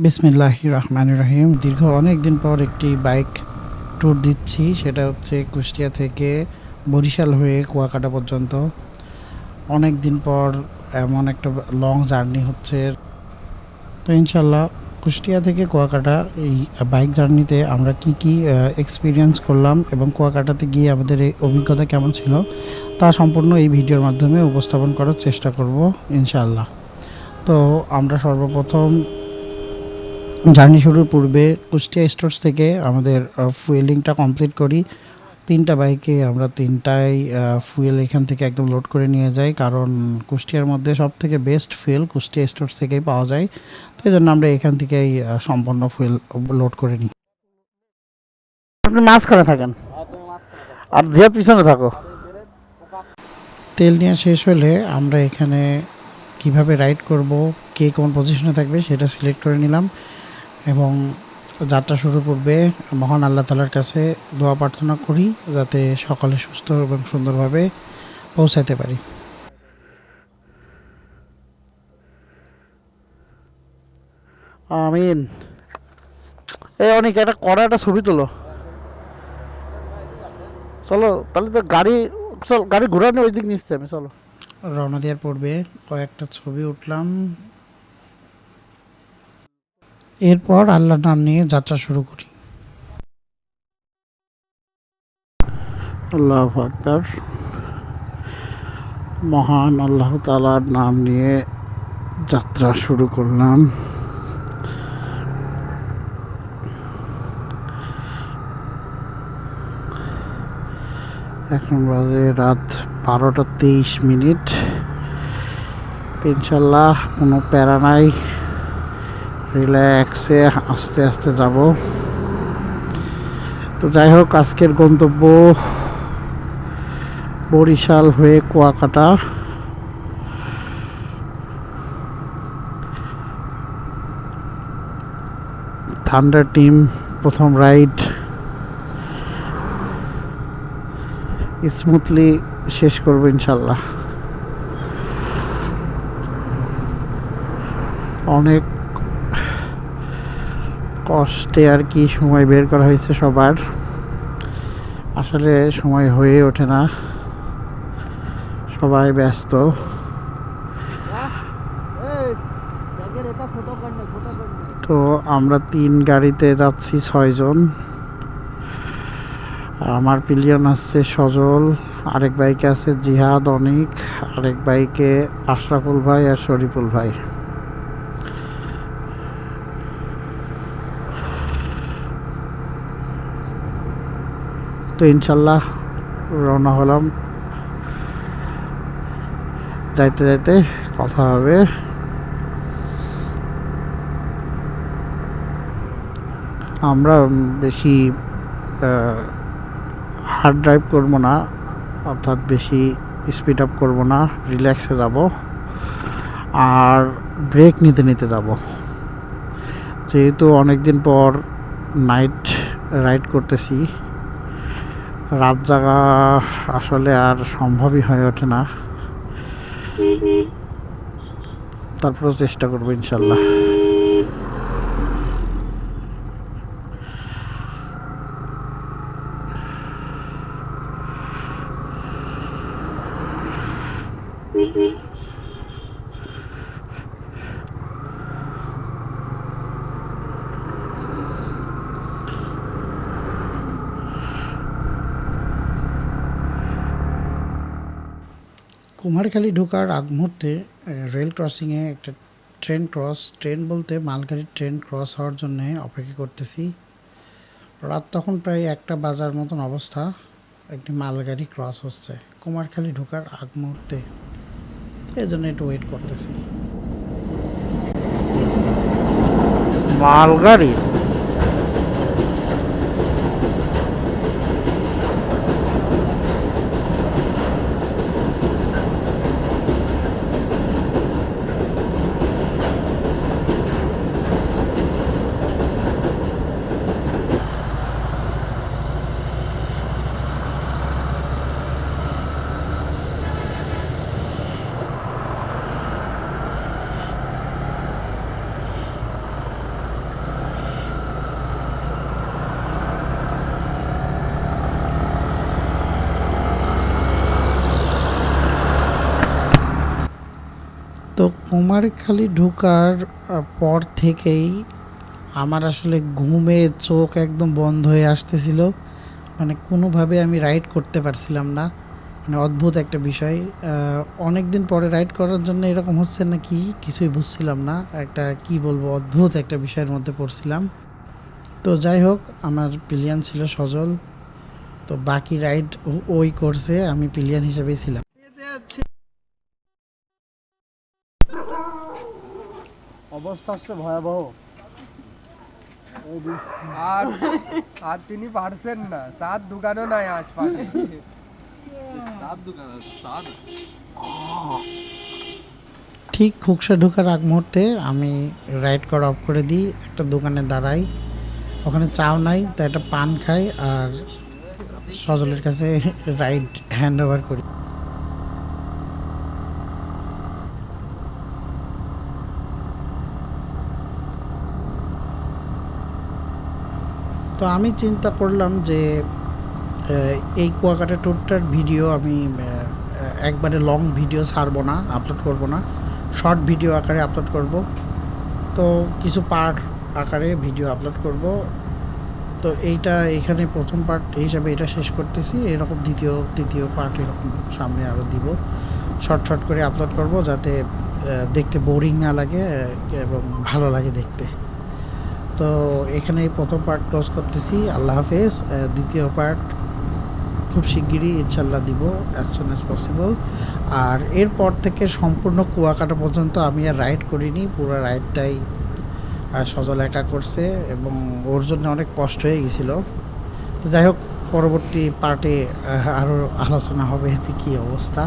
বিসমিল্লাহির রহমানির রহিম। দীর্ঘ অনেক দিন পর একটি বাইক ট্যুর দিচ্ছি, সেটা হচ্ছে কুষ্টিয়া থেকে বরিশাল হয়ে কুয়াকাটা পর্যন্ত। অনেক দিন পর এমন একটা লং জার্নি হচ্ছে। তো ইনশাল্লাহ কুষ্টিয়া থেকে কুয়াকাটা এই বাইক জার্নিতে আমরা কি এক্সপিরিয়েন্স করলাম এবং কুয়াকাটাতে গিয়ে আমাদের এই অভিজ্ঞতা কেমন ছিল তা সম্পূর্ণ এই ভিডিওর মাধ্যমে উপস্থাপন করার চেষ্টা করব ইনশাআল্লাহ। তো আমরা সর্বপ্রথম জার্নি শুরুর পূর্বে কুষ্টিয়া স্টোরস থেকে আমাদের ফুয়েলিংটা কমপ্লিট করি। 3টা বাইকে আমরা 3টাই ফুয়েল এখান থেকে একদম লোড করে নিয়ে যাই, কারণ কুষ্টিয়ার মধ্যে সবথেকে বেস্ট ফুয়েল কুষ্টিয়া স্টোরস থেকেই পাওয়া যায়। তো এই জন্য আমরা এখান থেকেই সম্পূর্ণ ফুয়েল লোড করে নিই। আপনি মাঝখানে থাকেন আর যে পিছনে থাকো। তেল নেওয়া শেষ হলে আমরা এখানে কিভাবে রাইড করব, কে কোন পজিশনে থাকবে সেটা সিলেক্ট করে নিলাম এবং যাত্রা শুরু পূর্বে মহান আল্লাহ তাআলার কাছে দোয়া প্রার্থনা করি যাতে সকালে সুস্থ এবং সুন্দরভাবে পৌঁছাতে পারি। আমিন। এই অনেক একটা কড়া একটা ছবি তোলো। চলো তাহলে তো গাড়ি ঘোরানো ওই দিক নিচ্ছে আমি, চলো। রওনা দেওয়ার পূর্বে কয়েকটা ছবি উঠলাম, এরপর আল্লাহর নাম নিয়ে যাত্রা শুরু করি। আল্লাহু আকবার। মহান আল্লাহ তাআলার নাম নিয়ে যাত্রা শুরু করলাম। এখন বাজে রাত 12টা 23 মিনিট। ইনশাল্লাহ কোনো প্যারা নাই, রিল্যাক্সে আস্তে আস্তে যাব। তো যাই হোক, আজকের গন্তব্য বরিশাল হয়ে কুয়াকাটা। থান্ডার টিম প্রথম রাইড স্মুথলি শেষ করবো ইনশাল্লাহ। অনেক কষ্টে আর কি সময় বের করা হয়েছে সবার, আসলে সময় হয়ে ওঠে না, সবাই ব্যস্ত। তো আমরা 3 গাড়িতে যাচ্ছি 6 জন। আমার পিলিয়ন আছে সজল, আরেক বাইকে আছে জিহাদ অনিক, আরেক বাইকে আশরাফুল ভাই আর শরীফুল ভাই। তো ইনশাল্লাহ রওনা হলাম, যাইতে যাইতে কথা হবে। আমরা বেশি হার্ড ড্রাইভ করব না, অর্থাৎ বেশি স্পিড আপ করব না, রিল্যাক্সে যাব আর ব্রেক নিতে নিতে যাব। যেহেতু অনেক দিন পর নাইট রাইড করতেছি, রাত জাগা আসলে আর সম্ভবই হয়ে ওঠে না, তারপরেও চেষ্টা করবো ইনশাল্লাহ। কুমারখালী ঢোকার আগ মুহূর্তে রেল ক্রসিংয়ে একটা ট্রেন বলতে মালগাড়ির ট্রেন ক্রস হওয়ার জন্য অপেক্ষা করতেছি। রাত তখন প্রায় 1টা বাজার মতন অবস্থা, একটি মালগাড়ি ক্রস হচ্ছে কুমারখালী ঢোকার আগ মুহূর্তে, এই জন্য একটু ওয়েট করতেছি। মালগাড়ি কুমারখালী ঢোকার পর থেকেই আমার আসলে ঘুমে চোখ একদম বন্ধ হয়ে আসতেছিল, মানে কোনোভাবে আমি রাইড করতে পারছিলাম না। মানে অদ্ভুত একটা বিষয়। অনেক দিন পরে রাইড করার জন্য এরকম হচ্ছে না কি কিছুই বুঝছিলাম না, একটা কি বলবো অদ্ভুত একটা বিষয়ের মধ্যে পড়ছিলাম। তো যাই হোক, আমার পিলিয়ন ছিল সজল, তো বাকি রাইড ওই করছে, আমি পিলিয়ন হিসেবেই ছিলাম। অবস্থা হচ্ছে ভয়াবহ। আর আর তিনি পারছেন না, সাত দোকানও নাই আশপাশে। ঠিক খুকসা ঢোকার আগ মুহূর্তে আমি রাইড করা অফ করে দিই, একটা দোকানে দাঁড়াই, ওখানে চাও নাই তো একটা পান খাই আর সজলের কাছে রাইড হ্যান্ড ওভার করি। তো আমি চিন্তা করলাম যে এই কুয়াকাটা ট্যুরটার ভিডিও আমি একবারে লং ভিডিও ছাড়বো না, আপলোড করব না, শর্ট ভিডিও আকারে আপলোড করব। তো কিছু পার্ট আকারে ভিডিও আপলোড করব। তো এইটা এখানে প্রথম পার্ট হিসাবে এটা শেষ করতেছি, এরকম তৃতীয় পার্ট এরকম সামনে আরও দিব। শর্ট শর্ট করে আপলোড করব যাতে দেখতে বোরিং না লাগে এবং ভালো লাগে দেখতে। তো এখানে প্রথম পার্ট ক্লোজ করতেছি, আল্লাহ হাফেজ। দ্বিতীয় পার্ট খুব শিগগিরই ইনশাল্লাহ দিব, অ্যাজ সুন অ্যাজ পসিবল। আর এরপর থেকে সম্পূর্ণ কুয়াকাটা পর্যন্ত আমি আর রাইড করিনি, পুরো রাইডটাই সজল একা করছে এবং ওর জন্য অনেক কষ্ট হয়ে গেছিলো। তো যাই হোক, পরবর্তী পার্টে আরও আলোচনা হবে এতে কী অবস্থা।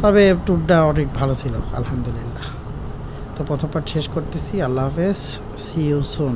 তবে ট্যুরটা অনেক ভালো ছিল আলহামদুলিল্লাহ। তো প্রথম পার্ট শেষ করতেছি, আল্লাহ হাফেজ, সি ইউ সুন।